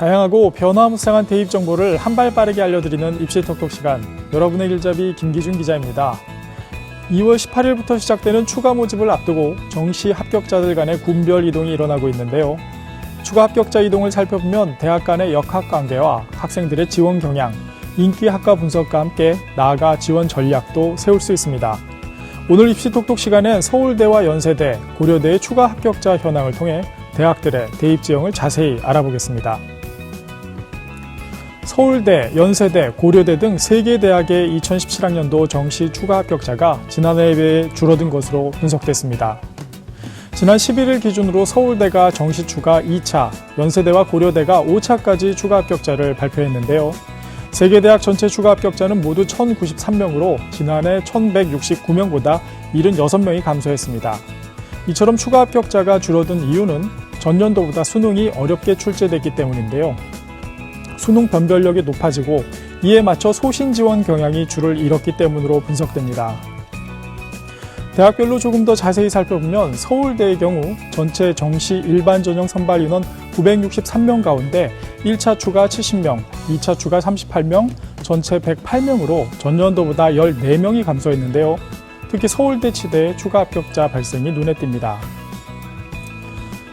다양하고 변화무쌍한 대입 정보를 한 발 빠르게 알려드리는 입시 톡톡 시간, 여러분의 길잡이 김기준 기자입니다. 2월 18일부터 시작되는 추가 모집을 앞두고 정시 합격자들 간의 군별 이동이 일어나고 있는데요. 추가 합격자 이동을 살펴보면 대학 간의 역학관계와 학생들의 지원 경향, 인기 학과 분석과 함께 나아가 지원 전략도 세울 수 있습니다. 오늘 입시 톡톡 시간엔 서울대와 연세대, 고려대의 추가 합격자 현황을 통해 대학들의 대입 지형을 자세히 알아보겠습니다. 서울대, 연세대, 고려대 등 3개 대학의 2017학년도 정시 추가 합격자가 지난해에 비해 줄어든 것으로 분석됐습니다. 지난 11일 기준으로 서울대가 정시 추가 2차, 연세대와 고려대가 5차까지 추가 합격자를 발표했는데요. 3개 대학 전체 추가 합격자는 모두 1,093명으로 지난해 1,169명보다 76명이 감소했습니다. 이처럼 추가 합격자가 줄어든 이유는 전년도보다 수능이 어렵게 출제됐기 때문인데요. 수능 변별력이 높아지고 이에 맞춰 소신 지원 경향이 줄을 잃었기 때문으로 분석됩니다. 대학별로 조금 더 자세히 살펴보면 서울대의 경우 전체 정시 일반 전형 선발 인원 963명 가운데 1차 추가 70명, 2차 추가 38명, 전체 108명으로 전년도보다 14명이 감소했는데요. 특히 서울대 치대의 추가 합격자 발생이 눈에 띕니다.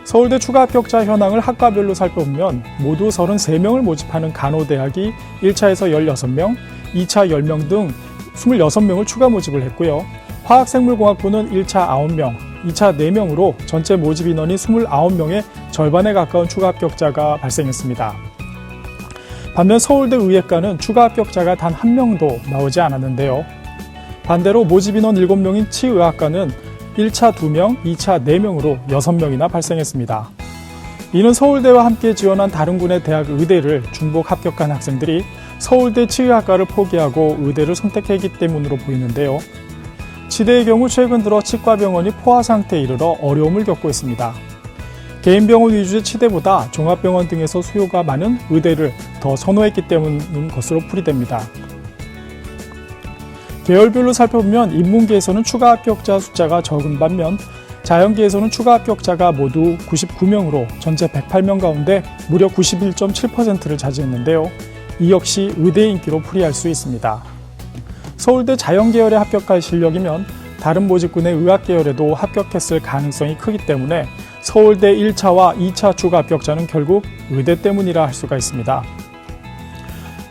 서울대 추가 합격자 현황을 학과별로 살펴보면 모두 33명을 모집하는 간호대학이 1차에서 16명, 2차 10명 등 26명을 추가 모집을 했고요. 화학생물공학부는 1차 9명, 2차 4명으로 전체 모집 인원이 29명의 절반에 가까운 추가 합격자가 발생했습니다. 반면 서울대 의예과는 추가 합격자가 단 1명도 나오지 않았는데요. 반대로 모집 인원 7명인 치의학과는 1차 2명, 2차 4명으로 6명이나 발생했습니다. 이는 서울대와 함께 지원한 다른 군의 대학 의대를 중복 합격한 학생들이 서울대 치의학과를 포기하고 의대를 선택했기 때문으로 보이는데요. 치대의 경우 최근 들어 치과병원이 포화 상태에 이르러 어려움을 겪고 있습니다. 개인 병원 위주의 치대보다 종합병원 등에서 수요가 많은 의대를 더 선호했기 때문인 것으로 풀이됩니다. 계열별로 살펴보면 인문계에서는 추가 합격자 숫자가 적은 반면 자연계에서는 추가 합격자가 모두 99명으로 전체 108명 가운데 무려 91.7%를 차지했는데요. 이 역시 의대 인기로 풀이할 수 있습니다. 서울대 자연계열에 합격할 실력이면 다른 모집군의 의학계열에도 합격했을 가능성이 크기 때문에 서울대 1차와 2차 추가 합격자는 결국 의대 때문이라 할 수가 있습니다.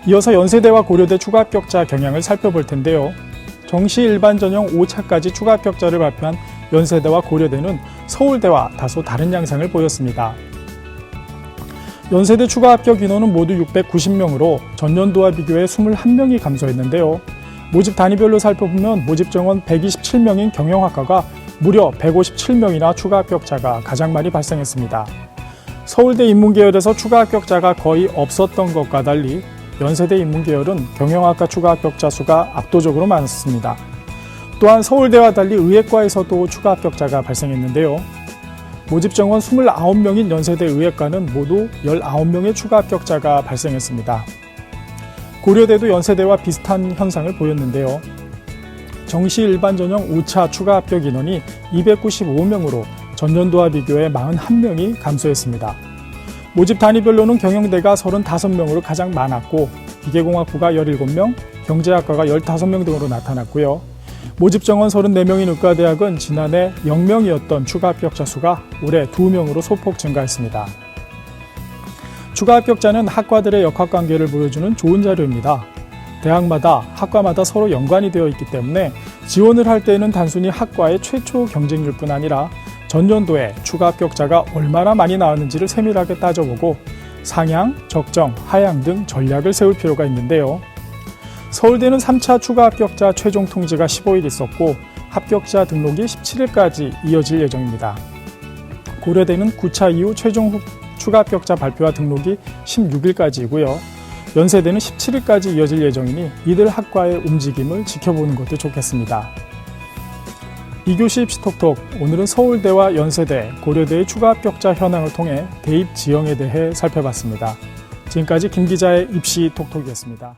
이어서 연세대와 고려대 추가 합격자 경향을 살펴볼 텐데요. 정시 일반 전형 5차까지 추가 합격자를 발표한 연세대와 고려대는 서울대와 다소 다른 양상을 보였습니다. 연세대 추가 합격 인원은 모두 690명으로 전년도와 비교해 21명이 감소했는데요. 모집 단위별로 살펴보면 모집 정원 127명인 경영학과가 무려 157명이나 추가 합격자가 가장 많이 발생했습니다. 서울대 인문계열에서 추가 합격자가 거의 없었던 것과 달리 연세대 인문계열은 경영학과 추가 합격자 수가 압도적으로 많았습니다. 또한 서울대와 달리 의예과에서도 추가 합격자가 발생했는데요. 모집 정원 29명인 연세대 의예과는 모두 19명의 추가 합격자가 발생했습니다. 고려대도 연세대와 비슷한 현상을 보였는데요. 정시 일반 전형 5차 추가 합격 인원이 295명으로 전년도와 비교해 41명이 감소했습니다. 모집 단위별로는 경영대가 35명으로 가장 많았고 기계공학부가 17명, 경제학과가 15명 등으로 나타났고요. 모집 정원 34명인 의과대학은 지난해 0명이었던 추가 합격자 수가 올해 2명으로 소폭 증가했습니다. 추가 합격자는 학과들의 역학관계를 보여주는 좋은 자료입니다. 대학마다, 학과마다 서로 연관이 되어 있기 때문에 지원을 할 때에는 단순히 학과의 최초 경쟁률뿐 아니라 전년도에 추가 합격자가 얼마나 많이 나왔는지를 세밀하게 따져보고 상향, 적정, 하향 등 전략을 세울 필요가 있는데요. 서울대는 3차 추가 합격자 최종 통지가 15일 있었고 합격자 등록이 17일까지 이어질 예정입니다. 고려대는 9차 이후 최종 추가 합격자 발표와 등록이 16일까지이고요. 연세대는 17일까지 이어질 예정이니 이들 학과의 움직임을 지켜보는 것도 좋겠습니다. 2교시 입시톡톡, 오늘은 서울대와 연세대, 고려대의 추가 합격자 현황을 통해 대입 지형에 대해 살펴봤습니다. 지금까지 김 기자의 입시톡톡이었습니다.